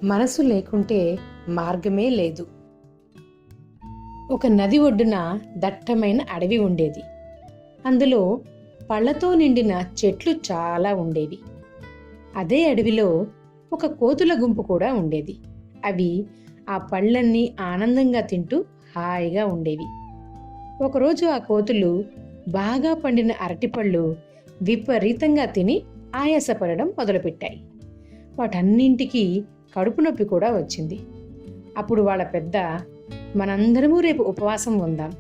మనసు లేకుంటే మార్గమే లేదు. ఒక నది ఒడ్డున దట్టమైన అడవి ఉండేది. అందులో పళ్లతో నిండిన చెట్లు చాలా ఉండేవి. అదే అడవిలో ఒక కోతుల గుంపు కూడా ఉండేది. అవి ఆ పళ్ళన్నీ ఆనందంగా తింటూ హాయిగా ఉండేవి. ఒకరోజు ఆ కోతులు బాగా పండిన అరటిపళ్ళు విపరీతంగా తిని ఆయాసపడడం మొదలుపెట్టాయి. వాటన్నింటికీ కడుపు నొప్పి కూడా వచ్చింది. అప్పుడు వాళ్ళ పెద్ద, మనందరము రేపు ఉపవాసం ఉందాం,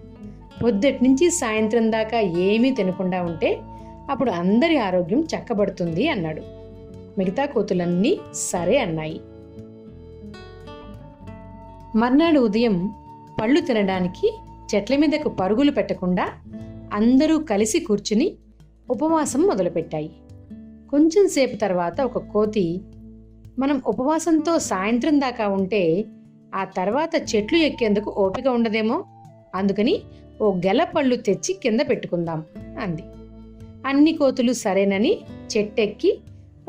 పొద్దుట్నుంచి సాయంత్రం దాకా ఏమీ తినకుండా ఉంటే అప్పుడు అందరి ఆరోగ్యం చక్కబడుతుంది అన్నాడు. మిగతా కోతులన్నీ సరే అన్నాయి. మర్నాడు ఉదయం పళ్ళు తినడానికి చెట్ల మీదకు పరుగులు పెట్టకుండా అందరూ కలిసి కూర్చుని ఉపవాసం మొదలుపెట్టాయి. కొంచెం సేపు తర్వాత ఒక కోతి, మనం ఉపవాసంతో సాయంత్రం దాకా ఉంటే ఆ తర్వాత చెట్లు ఎక్కేందుకు ఓపిక ఉండదేమో, అందుకని ఓ గెల పళ్ళు తెచ్చి కింద పెట్టుకుందాం అంది. అన్ని కోతులు సరేనని చెట్టెక్కి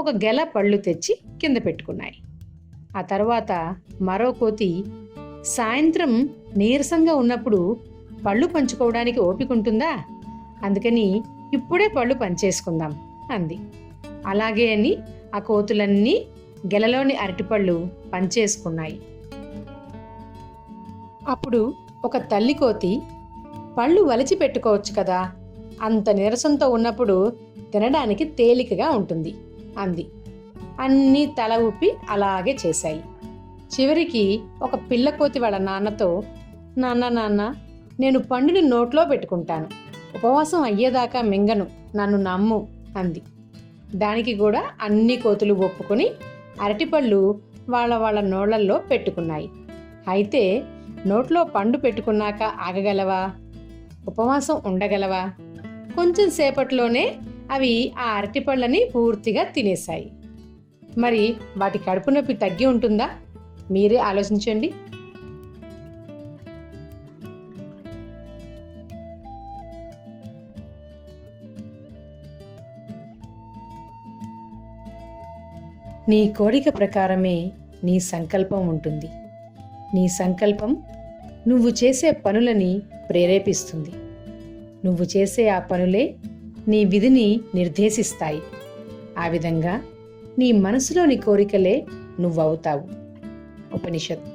ఒక గెల పళ్ళు తెచ్చి కింద పెట్టుకున్నాయి. ఆ తర్వాత మరో కోతి, సాయంత్రం నీరసంగా ఉన్నప్పుడు పళ్ళు పంచుకోవడానికి ఓపిక ఉంటుందా, అందుకని ఇప్పుడే పళ్ళు పంచేసుకుందాం అంది. అలాగే అని ఆ కోతులన్నీ గెలలోని అరటిపళ్ళు పంచేసుకున్నాయి. అప్పుడు ఒక తల్లి కోతి, పళ్ళు వలిచి పెట్టుకోవచ్చు కదా, అంత నీరసంతో ఉన్నప్పుడు తినడానికి తేలికగా ఉంటుంది అంది. అన్నీ తల ఊపి అలాగే చేశాయి. చివరికి ఒక పిల్ల కోతి వాళ్ళ నాన్నతో, నాన్న నేను పండుని నోట్లో పెట్టుకుంటాను, ఉపవాసం అయ్యేదాకా మింగను, నన్ను నమ్ము అంది. దానికి కూడా అన్ని కోతులు ఒప్పుకొని అరటిపళ్ళు వాళ్ళ నోళ్లల్లో పెట్టుకున్నాయి. అయితే నోట్లో పండు పెట్టుకున్నాక ఆగగలవా, ఉపవాసం ఉండగలవా? కొంచెం సేపట్లోనే అవి ఆ అరటిపళ్ళని పూర్తిగా తినేశాయి. మరి వాటి కడుపు నొప్పి తగ్గి ఉంటుందా? మీరే ఆలోచించండి. నీ కోరిక ప్రకారమే నీ సంకల్పం ఉంటుంది. నీ సంకల్పం నువ్వు చేసే పనులని ప్రేరేపిస్తుంది. నువ్వు చేసే ఆ పనులే నీ విధిని నిర్దేశిస్తాయి. ఆ విధంగా నీ మనసులోని కోరికలే నువ్వవుతావు. ఉపనిషత్.